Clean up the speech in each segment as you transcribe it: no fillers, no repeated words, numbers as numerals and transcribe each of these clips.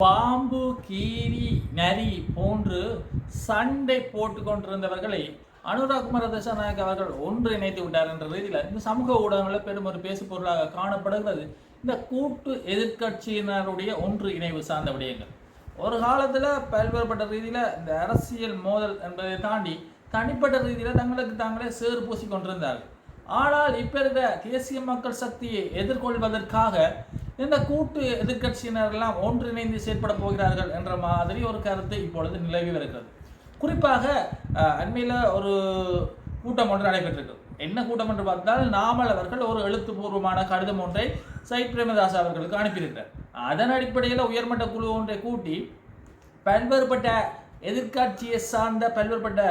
பாம்பு, கீரி, நரி போன்று சண்டை போட்டு கொண்டிருந்தவர்களை அனுராகுமார திசாநாயக்க அவர்கள் ஒன்றிணைத்து விட்டார் என்ற ரீதியில் இந்த சமூக ஊடகங்களில் பெரும் ஒரு பேசு பொருளாக காணப்படுகிறது இந்த கூட்டு எதிர்கட்சியினருடைய ஒன்று இணைவு சார்ந்த விடயங்கள். ஒரு காலத்தில் பல்வேறுபட்ட ரீதியில் இந்த அரசியல் மோதல் என்பதை தாண்டி தனிப்பட்ட ரீதியில் தங்களுக்கு தாங்களே சேறு பூசி கொண்டிருந்தார்கள். ஆனால் இப்போ இருக்கிற தேசிய மக்கள் சக்தியை எதிர்கொள்வதற்காக இந்த கூட்டு எதிர்கட்சியினரெல்லாம் ஒன்றிணைந்து செயற்பட போகிறார்கள் என்ற மாதிரி ஒரு கருத்து இப்பொழுது நிலவி வருகிறது. குறிப்பாக அண்மையில் ஒரு கூட்டம் ஒன்று நடைபெற்றிருக்கிறது. என்ன கூட்டம் என்று பார்த்தால், நாமல் அவர்கள் ஒரு எழுத்துப்பூர்வமான கடிதம் ஒன்றை சைட் பிரேமதாஸ் அவர்களுக்கு அனுப்பியிருக்கிறார். அதன் அடிப்படையில் உயர்மட்ட குழு ஒன்றை கூட்டி பல்வேறுபட்ட எதிர்கட்சியை சார்ந்த பல்வேறுபட்ட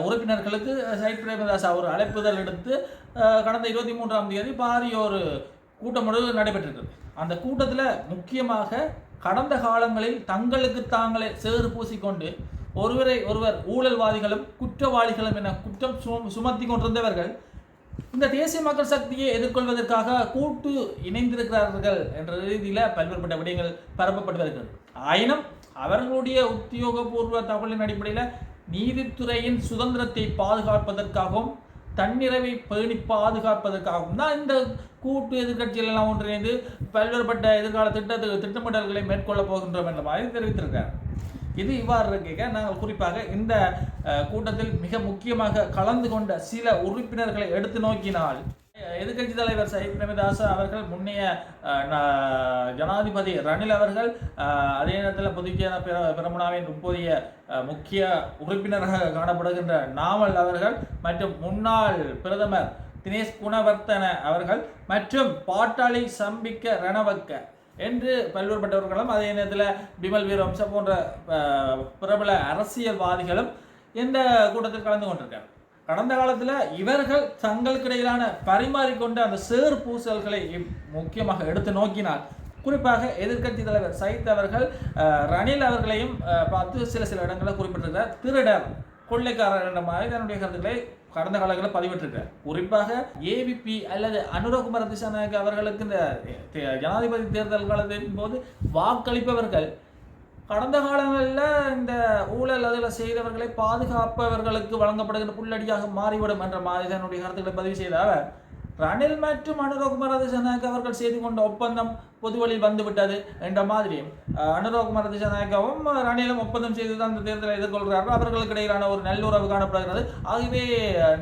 உறுப்பினர்களுக்கு சைட் பிரேமதாஸ் ஒரு அழைப்புதல் எடுத்து கடந்த 23ஆம் தேதி பாரிய ஒரு கூட்டம் ஒன்று நடைபெற்றிருக்கிறது. அந்த கூட்டத்தில் முக்கியமாக கடந்த காலங்களில் தங்களுக்கு தாங்களே சேறு பூசிக்கொண்டு ஒருவரை ஒருவர் ஊழல்வாதிகளும் குற்றவாளிகளும் என குற்றம் சுமத்தி கொண்டிருந்தவர்கள் இந்த தேசிய மக்கள் சக்தியை எதிர்கொள்வதற்காக கூட்டு இணைந்திருக்கிறார்கள் என்ற ரீதியில் பல்வேறுபட்ட விடயங்கள் பரப்பப்பட்டு வருகிறது. ஆயினும் அவர்களுடைய உத்தியோகபூர்வ தகவலின் அடிப்படையில் நீதித்துறையின் சுதந்திரத்தை பாதுகாப்பதற்காகவும் தன்னிறைவை பேணி பாதுகாப்பதற்காகவும் தான் இந்த கூட்டு எதிர்கட்சிகள் எல்லாம் ஒன்றிணைந்து பல்வேறுபட்ட எதிர்கால திட்டமிடல்களை மேற்கொள்ளப் போகின்றோம் என்ற மாதிரி தெரிவித்திருக்கிறார். இது இவ்வாறு இருக்க நாங்கள் குறிப்பாக இந்த கூட்டத்தில் மிக முக்கியமாக கலந்து கொண்ட சில உறுப்பினர்களை எடுத்து நோக்கினால், எதிர்கட்சி தலைவர் சைட் பிரேமதாஸ் அவர்கள், முன்னைய ஜனாதிபதி ரணில் அவர்கள், அதே நேரத்தில் பொதுஜன பெரமுனாவின் இப்போதைய முக்கிய உறுப்பினராக காணப்படுகின்ற நாமல் அவர்கள் மற்றும் முன்னாள் பிரதமர் தினேஷ் குணவர்த்தன அவர்கள் மற்றும் பாட்டாளி சம்பிக்க ரணவக்க என்று பல்வேறுபட்டவர்களும், அதே நேரத்தில் பிமல் வீரவம்ச போன்ற பிரபல அரசியல்வாதிகளும் இந்த கூட்டத்தில் கலந்து கொண்டிருக்கார். கடந்த காலத்தில் இவர்கள் தங்களுக்கிடையிலான பரிமாறிக்கொண்ட அந்த சேர் பூசல்களை முக்கியமாக எடுத்து நோக்கினார். குறிப்பாக எதிர்கட்சி தலைவர் சைத் அவர்கள் ரணில் அவர்களையும் பார்த்து சில இடங்களில் குறிப்பிட்டிருக்கிறார். திருடர், கொள்ளைக்காரர் என்ற மாதிரி தன்னுடைய கருத்துக்களை கடந்த காலங்களில் பதிவிட்டிருக்கிறார். குறிப்பாக ஏவிபி அல்லது அனுராகுமார திசாநாயக்க அவர்களுக்கு இந்த ஜனாதிபதி தேர்தல் காலத்தின் போது வாக்களிப்பவர்கள் கடந்த காலங்களில் இந்த ஊழல் அதில் செய்தவர்களை பாதுகாப்பவர்களுக்கு வழங்கப்படுகின்ற புல்லடியாக மாறிவிடும் என்ற மாதிரி தன்னுடைய கருத்துக்களை பதிவு செய்த அவர், ரணில் மற்றும் அனுராகுமார திசாநாயக்க அவர்கள் செய்து கொண்ட ஒப்பந்தம் பொதுவெளியில் வந்துவிட்டது என்ற மாதிரி அனுராகுமார திசாநாயக்கவும் ரணிலும் ஒப்பந்தம் செய்து தான் இந்த தேர்தலை எதிர்கொள்கிறார்கள். அவர்களுக்கு இடையிலான ஒரு நல்லுறவு காணப்படுகிறது. ஆகவே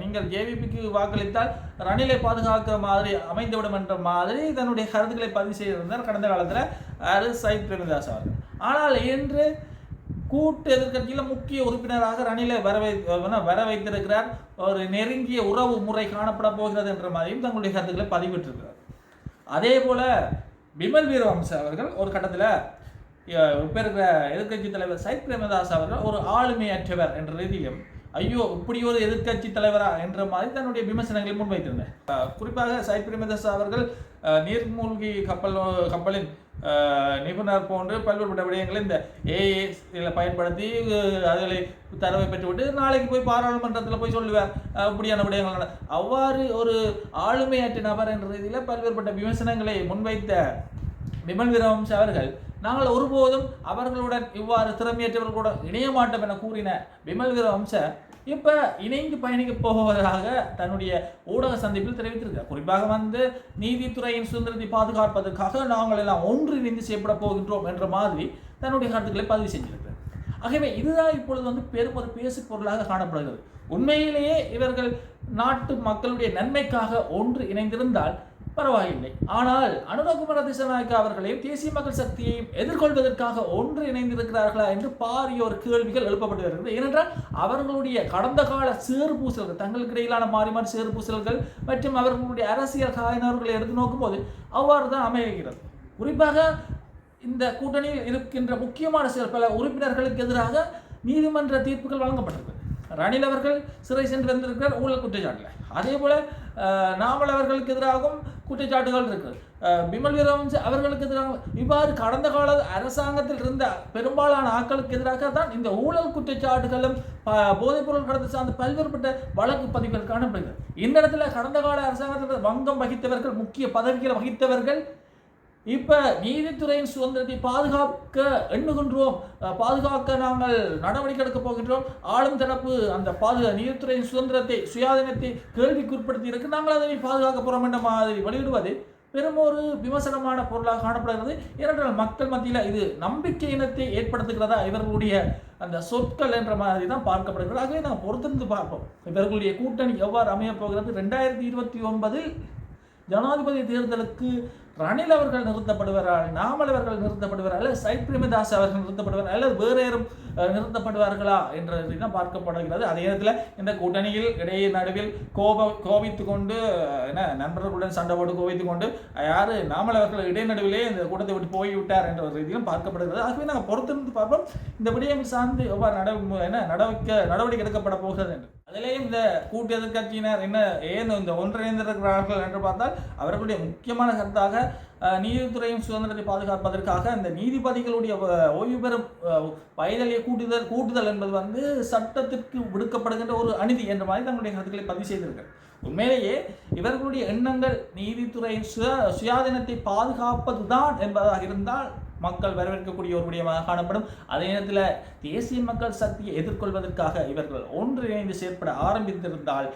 நீங்கள் ஜேவிபிக்கு வாக்களித்தால் ரணிலை பாதுகாக்கிற மாதிரி அமைந்துவிடும் என்ற மாதிரி தன்னுடைய கருத்துக்களை பதிவு செய்திருந்தார் கடந்த காலத்தில் சைட் பிரேமதாஸ் அவர்கள். ஆனால் இன்று கூட்டு எதிர்கட்சியில் முக்கிய உறுப்பினராக ரணிலை வர வைத்திருக்கிறார். ஒரு நெருங்கிய உறவு முறை காணப்பட போகிறது என்ற மாதிரியும் தங்களுடைய கருத்துக்களை பதிவிட்டிருக்கிறார். அதே போல பிமல் வீரவம்ச அவர்கள் ஒரு கட்டத்தில் இப்போ இருக்கிற எதிர்கட்சி தலைவர் சைட் பிரேமதாஸ் அவர்கள் ஒரு ஆளுமையற்றவர் என்ற ரீதியிலும், ஐயோ இப்படி ஒரு எதிர்கட்சி தலைவரா என்ற மாதிரி தன்னுடைய விமர்சனங்களை முன்வைத்திருந்தார். குறிப்பாக சைட் பிரேமதாஸ் அவர்கள் நீர்மூழ்கி கப்பலின் நிபுணர் போன்று பல்வேறுபட்ட விடயங்களை இந்த ஏஐ பயன்படுத்தி அதில் தரவை பெற்றுவிட்டு நாளைக்கு போய் பாராளுமன்றத்தில் போய் சொல்லுவார் இப்படியான விடயங்கள். அவ்வாறு ஒரு ஆளுமையற்ற நபர் என்ற ரீதியில் பல்வேறுபட்ட விமர்சனங்களை முன்வைத்த பிமல் வீரவம்ச அவர்கள், நாங்கள் ஒருபோதும் அவர்களுடன் இவ்வாறு திறமையற்றவர்களுடன் இணைய மாட்டோம் என கூறின பிமல் வீரவம்ச இப்போ இணைந்து பயணிக்க போவதாக தன்னுடைய ஊடக சந்திப்பில் தெரிவித்திருக்கிறார். குறிப்பாக நீதித்துறையின் சுதந்திரத்தை பாதுகாப்பதற்காக நாங்கள் எல்லாம் ஒன்றிணைந்து செயல்பட போகின்றோம் என்ற மாதிரி தன்னுடைய கருத்துக்களை பதிவு செஞ்சிருக்கிறார். ஆகவே இதுதான் இப்பொழுது பெரும் ஒரு பேசு பொருளாக காணப்படுகிறது. உண்மையிலேயே இவர்கள் நாட்டு மக்களுடைய நன்மைக்காக ஒன்று இணைந்திருந்தால் பரவாயில்லை. ஆனால் அனுராகுமார திசாநாயக்க அவர்களையும் தேசிய மக்கள் சக்தியையும் எதிர்கொள்வதற்காக ஒன்று இணைந்திருக்கிறார்களா என்று பாரிய ஒரு கேள்விகள் எழுப்பப்பட்டு வருகிறது. ஏனென்றால் அவர்களுடைய கடந்த கால சேறு பூசல்கள், தங்களுக்கு இடையிலான மாறி மாறி சேறு பூசல்கள் மற்றும் அவர்களுடைய அரசியல் காயினர்களை எடுத்து நோக்கும் போது அவ்வாறு தான் அமைகிறது. குறிப்பாக இந்த கூட்டணியில் இருக்கின்ற முக்கியமான பல உறுப்பினர்களுக்கு எதிராக நீதிமன்ற தீர்ப்புகள் வழங்கப்பட்டிருக்கு. ரணில் அவர்கள் சிறை சென்று வந்திருக்கிறார் ஊழல் குற்றச்சாட்டில். அதே போல நாமல் அவர்களுக்கு எதிராகவும் குற்றச்சாட்டுகள் இருக்குது. பிமல் வீரவம்ச அவர்களுக்கு எதிராக இவ்வாறு கடந்த கால அரசாங்கத்தில் இருந்த பெரும்பாலான ஆட்களுக்கு எதிராக தான் இந்த ஊழல் குற்றச்சாட்டுகளும் போதைப்பொருள் கடத்த சார்ந்த பல்வேறுபட்ட வழக்கு பதிவுகள் காணப்படுகிறது. இந்த இடத்துல கடந்த கால அரசாங்கத்தில் வங்கம் வகித்தவர்கள், முக்கிய பதவிகளை வகித்தவர்கள் இப்ப நீதித்துறையின் சுதந்திரத்தை பாதுகாக்க நாங்கள் நடவடிக்கை எடுக்க போகின்றோம். ஆளும் தரப்பு அந்த நீதித்துறையின் சுதந்திரத்தை சுயாதீனத்தை கேள்விக்குட்படுத்தி இருக்கு, நாங்கள் அதை பாதுகாக்க போறோம் என்ற மாதிரி வெளியிடுவது பெரும் ஒரு விமர்சனமான பொருளாக காணப்படுகிறது. ஏனென்றால் மக்கள் மத்தியில் இது நம்பிக்கை இனத்தை ஏற்படுத்துகிறதா இவர்களுடைய அந்த சொற்கள் என்ற மாதிரி தான் பார்க்கப்படுகிறது. ஆகவே நாங்கள் பொறுத்திருந்து பார்ப்போம் இவர்களுடைய கூட்டணி எவ்வாறு அமையப் போகிறது. 2029 ஜனாதிபதி தேர்தலுக்கு ரணில் அவர்கள் நிறுத்தப்படுவார்கள், நாமல் அவர்கள் நிறுத்தப்படுவார்கள், அல்லது சைட் பிரேமதாஸ் அவர்கள் நிறுத்தப்படுவார்கள், அல்லது வேறு யாரும் நிறுத்தப்படுவார்களா என்றதான் பார்க்கப்படுகிறது. அதே நேரத்தில் இந்த கூட்டணியில் இடையே நடுவில் கோபித்து கொண்டு நண்பர்களுடன் சண்டை போட்டு கோபித்து கொண்டு யாரு நாமல் அவர்கள் இடைநடுவிலே இந்த கூட்டத்தை விட்டு போய்விட்டார் என்ற ஒரு ரீதியிலும் பார்க்கப்படுகிறது. ஆகவே நாங்கள் பொறுத்திருந்து பார்ப்போம் இந்த விடயம் சார்ந்து எவ்வாறு நடவடிக்கை எடுக்கப்பட போகிறது என்று. அதிலேயும் இந்த கூட்டு எதிர்கட்சியினர் ஏன் இந்த ஒன்றிணைந்திருக்கிறார்கள் என்று பார்த்தால் அவர்களுடைய முக்கியமான கருத்தாக நீதித்துறையின் சுதந்திரத்தை பாதுகாப்பதற்காக இந்த நீதிபதிகளுடைய ஓய்வு பெறும் வயதிலே கூட்டுதல் என்பது சட்டத்திற்கு விடுக்கப்படுகின்ற ஒரு அநீதி என்ற மாதிரி தங்களுடைய கருத்துக்களை பதிவு செய்திருக்கிறார். உண்மையிலேயே இவர்களுடைய எண்ணங்கள் நீதித்துறையின் சுயாதீனத்தை பாதுகாப்பதுதான் என்பதாக இருந்தால் மக்கள் வரவேற்கக்கூடிய ஒரு விடயமாக காணப்படும். அதே நேரத்தில் தேசிய மக்கள் சக்தியை எதிர்கொள்வதற்காக இவர்கள் ஒன்றிணைந்து செயற்பட ஆரம்பித்திருந்தால்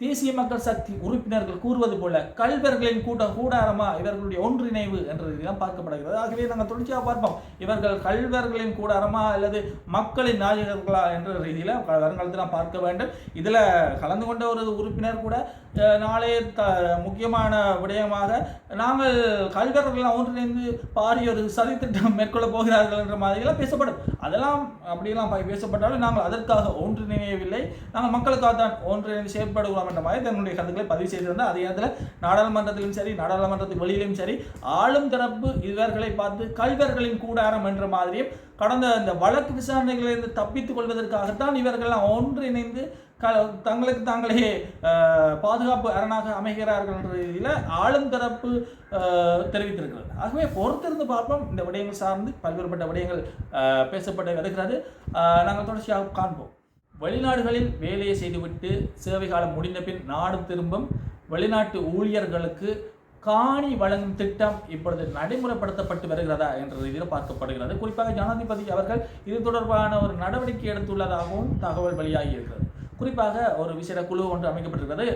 தேசிய மக்கள் சக்தி உறுப்பினர்கள் கூறுவது போல கல்வர்களின் கூடாரமா இவர்களுடைய ஒன்றிணைவு என்றதுதான் பார்க்கப்படுகிறது. ஆகவே நாங்கள் தொடர்ச்சியாக பார்ப்போம் இவர்கள் கல்வர்களின் கூடாரமா அல்லது மக்களின் நாயகர்களா என்ற ரீதியில் வருங்காலத்தில் நாம் பார்க்க வேண்டும். இதில் கலந்து கொண்ட ஒரு உறுப்பினர் கூட நாளைய முக்கியமான விடயமாக நாங்கள் கல்வர்கள் ஒன்றிணைந்து பாரிய ஒரு சதித்திட்டம் மேற்கொள்ள போகிறார்கள் என்ற மாதிரியெல்லாம் பேசப்படும். அதெல்லாம் அப்படியெல்லாம் பேசப்பட்டாலும் நாங்கள் அதற்காக ஒன்றிணையவில்லை, நாங்கள் மக்களுக்காகத்தான் ஒன்றிணைந்து செயல்படுகிறோம் என்ற மாதிரி தன்னுடைய கருத்துக்களை பதிவு செய்திருந்தால். அதே நேரத்தில் நாடாளுமன்றத்திலும் சரி நாடாளுமன்றத்தின் வெளியிலும் சரி ஆளும் தரப்பு இவர்களை பார்த்து கல்வர்களின் கூடாரம் என்ற மாதிரியும் கடந்த இந்த வழக்கு விசாரணைகளிலிருந்து தப்பித்துக் கொள்வதற்காகத்தான் இவர்கள்லாம் ஒன்றிணைந்து தங்களுக்கு தாங்களே பாதுகாப்பு அரணாக அமைகிறார்கள் என்ற ரீதியில் ஆளும் தரப்பு தெரிவித்திருக்கிறது. ஆகவே பொறுத்திருந்து பார்ப்போம். இந்த விடயங்கள் சார்ந்து பல்வேறுபட்ட விடயங்கள் பேசப்பட்டு வருகிறது. நாங்கள் தொடர்ச்சியாக காண்போம். வெளிநாடுகளில் வேலையை செய்துவிட்டு சேவை காலம் முடிந்த பின் நாடு திரும்பும் வெளிநாட்டு ஊழியர்களுக்கு காணி வழங்கும் திட்டம் இப்பொழுது நடைமுறைப்படுத்தப்பட்டு வருகிறதா என்ற ரீதியில் பார்க்கப்படுகிறது. குறிப்பாக ஜனாதிபதி அவர்கள் இது தொடர்பான ஒரு நடவடிக்கை எடுத்துள்ளதாகவும் தகவல் வெளியாகி இருக்கிறது. குறிப்பாக ஒரு விசேட குழு ஒன்று அமைக்கப்பட்டிருக்கிறது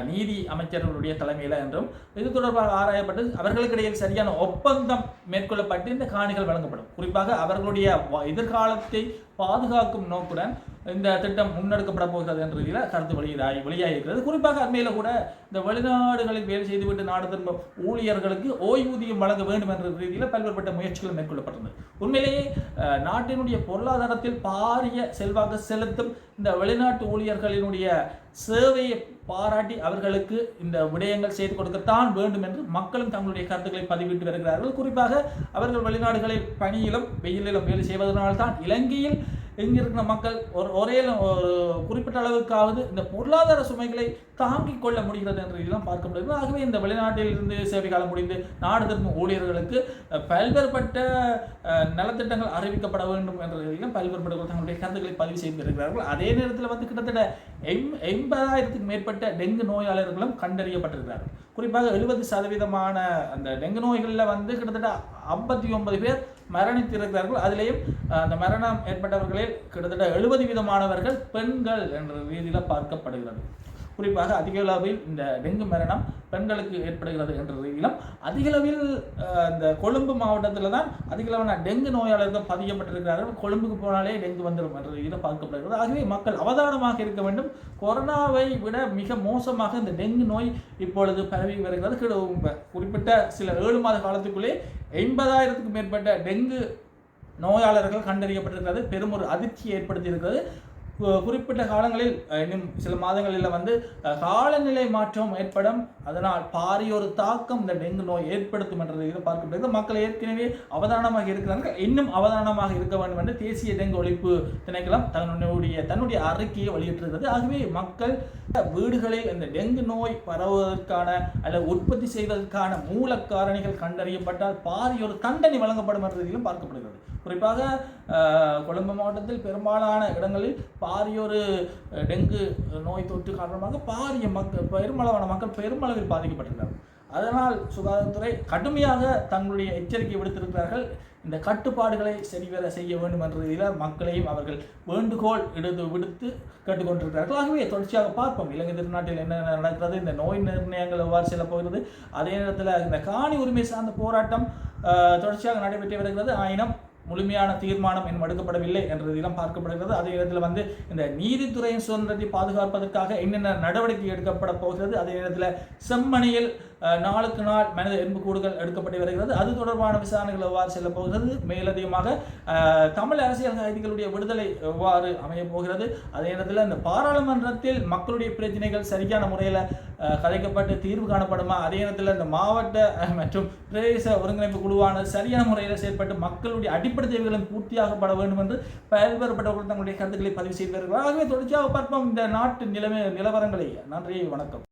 நீதி அமைச்சர்களுடைய தலைமையில் என்றும் இது தொடர்பாக ஆராயப்பட்டு அவர்களுக்கிடையில் சரியான ஒப்பந்தம் மேற்கொள்ளப்பட்டு இந்த காணிகள் வழங்கப்படும். குறிப்பாக அவர்களுடைய எதிர்காலத்தை பாதுகாக்கும் நோக்குடன் இந்த திட்டம் முன்னெடுக்கப்பட போகிறது என்ற ரீதியில் கருத்து வெளியாகிறது. குறிப்பாக அண்மையில் கூட இந்த வெளிநாடுகளில் வேலை செய்துவிட்டு நாடு திரும்ப ஊழியர்களுக்கு ஓய்வூதியம் வழங்க வேண்டும் என்ற ரீதியில் பல்வேறுபட்ட முயற்சிகள் மேற்கொள்ளப்பட்டது. உண்மையிலேயே நாட்டினுடைய பொருளாதாரத்தில் பாரிய செல்வாக்கு செலுத்தும் இந்த வெளிநாட்டு ஊழியர்களினுடைய சேவையை பாராட்டி அவர்களுக்கு இந்த விடயங்கள் செய்து கொடுக்கத்தான் வேண்டும் என்று மக்களும் தங்களுடைய கருத்துக்களை பதிவிட்டு வருகிறார்கள். குறிப்பாக அவர்கள் வெளிநாடுகளில் பணியிலும் வெயிலிலும் வேலை செய்வதனால்தான் இலங்கையில் இங்கிருக்கிற மக்கள் ஒரே ஒரு குறிப்பிட்ட அளவுக்காவது இந்த பொருளாதார சுமைகளை தாங்கிக் கொள்ள முடிகிறது என்ற இதெல்லாம் பார்க்க முடியாது. ஆகவே இந்த வெளிநாட்டில் இருந்து சேவை காலம் முடிந்து நாடு திரும்பும் ஊழியர்களுக்கு பல்வேறுபட்ட நலத்திட்டங்கள் அறிவிக்கப்பட வேண்டும் என்ற ரீதியிலும் பல்வேறுபட்ட தங்களுடைய கருத்துக்களை பதிவு செய்திருக்கிறார்கள். அதே நேரத்தில் கிட்டத்தட்ட 80,000க்கும் மேற்பட்ட டெங்கு நோயாளர்களும் கண்டறியப்பட்டிருக்கிறார்கள். குறிப்பாக 70% அந்த டெங்கு நோய்களில் கிட்டத்தட்ட 59 பேர் மரணித்திருக்கிறார்கள். அதிலேயும் அந்த மரணம் ஏற்பட்டவர்களில் கிட்டத்தட்ட 70% பெண்கள் என்ற ரீதியில் பார்க்கப்படுகிறது. குறிப்பாக அதிக அளவில் இந்த டெங்கு மரணம் பெண்களுக்கு ஏற்படுகிறது என்ற ரீதியிலும் அதிக அளவில் இந்த கொழும்பு மாவட்டத்தில் தான் அதிக அளவான டெங்கு நோயாளர்கள் பதியப்பட்டிருக்கிறார்கள். கொழும்புக்கு போனாலே டெங்கு வந்துடும் என்ற ரீதியில் பார்க்கப்படுகிறது. ஆகவே மக்கள் அவதானமாக இருக்க வேண்டும். கொரோனாவை விட மிக மோசமாக இந்த டெங்கு நோய் இப்பொழுது பரவி வருகிறது. குறிப்பிட்ட சில 7 மாத காலத்துக்குள்ளே 80,000க்கும் மேற்பட்ட டெங்கு நோயாளர்கள் கண்டறியப்பட்டிருக்கிறது. பெரும் ஒரு அதிர்ச்சி ஏற்படுத்தியிருக்கிறது. குறிப்பிட்ட காலங்களில் இன்னும் சில மாதங்களில் காலநிலை மாற்றம் ஏற்படும், அதனால் பாரிய ஒரு தாக்கம் இந்த டெங்கு நோய் ஏற்படுத்தும் என்ற இதில் பார்க்கப்படுகிறது. மக்கள் ஏற்கனவே அவதானமாக இருக்கிறார்கள், இன்னும் அவதானமாக இருக்க வேண்டும் என்று தேசிய டெங்கு ஒழிப்பு திணைக்களம் தன்னுடைய அறிக்கையை வெளியிட்டிருக்கிறது. ஆகவே மக்கள் வீடுகளில் இந்த டெங்கு நோய் பரவுவதற்கான அல்லது உற்பத்தி செய்வதற்கான மூல காரணிகள் கண்டறியப்பட்டால் பாரிய ஒரு தண்டனை வழங்கப்படும் என்ற இதிலும் பார்க்கப்படுகிறது. குறிப்பாக கொழும்பு மாவட்டத்தில் பெரும்பாலான இடங்களில் பாரியொரு டெங்கு நோய் தொற்று காரணமாக பெருமளவான மக்கள் பெருமளவில் பாதிக்கப்பட்டிருக்கிறார்கள். அதனால் சுகாதாரத்துறை கடுமையாக தங்களுடைய எச்சரிக்கை விடுத்திருக்கிறார்கள். இந்த கட்டுப்பாடுகளை சரிவர செய்ய வேண்டும் என்ற ரீதியில் மக்களையும் அவர்கள் வேண்டுகோள் விடுத்து கேட்டுக்கொண்டிருக்கிறார்கள். ஆகவே தொடர்ச்சியாக பார்ப்போம் இலங்கை திருநாட்டில் என்ன நடக்கிறது, இந்த நோய் நிர்ணயங்கள் எவ்வாறு செல்ல போகிறது. அதே நேரத்தில் இந்த காணி உரிமை சார்ந்த போராட்டம் தொடர்ச்சியாக நடைபெற்று வருகிறது. ஆயினும் முழுமையான தீர்மானம் இன்னும் எடுக்கப்படவில்லை என்றதெல்லாம் பார்க்கப்படுகிறது. அதே நேரத்தில் இந்த நீதித்துறையின் சுதந்திரத்தை பாதுகாப்பதற்காக என்னென்ன நடவடிக்கை எடுக்கப்பட போகிறது. அதே நேரத்தில் செம்மணியில் நாளுக்கு நாள் மனித எலும்புக்கூடுகள் எடுக்கப்பட்டு வருகிறது. அது தொடர்பான விசாரணைகள் எவ்வாறு செல்ல போகிறது. மேலதிகமாக தமிழ் அரசியல் கைதிகளுடைய விடுதலை எவ்வாறு அமைய போகிறது. அதே நேரத்தில் இந்த பாராளுமன்றத்தில் மக்களுடைய பிரச்சனைகள் சரியான முறையில் கலைக்கப்பட்டு தீர்வு காணப்படுமா. அதே நேரத்தில் இந்த மாவட்ட மற்றும் பிரதேச ஒருங்கிணைப்பு குழுவான சரியான முறையில் செயல்பட்டு மக்களுடைய அடிப்படை தேவைகளும் பூர்த்தியாகப்பட வேண்டும் என்று பல்வேறுபட்டவர்கள் தங்களுடைய கருத்துக்களை பதிவு செய்து வருகிறார்கள். ஆகவே தொடர்ச்சியாக பார்ப்போம் இந்த நாட்டு நிலவரங்களை. நன்றி, வணக்கம்.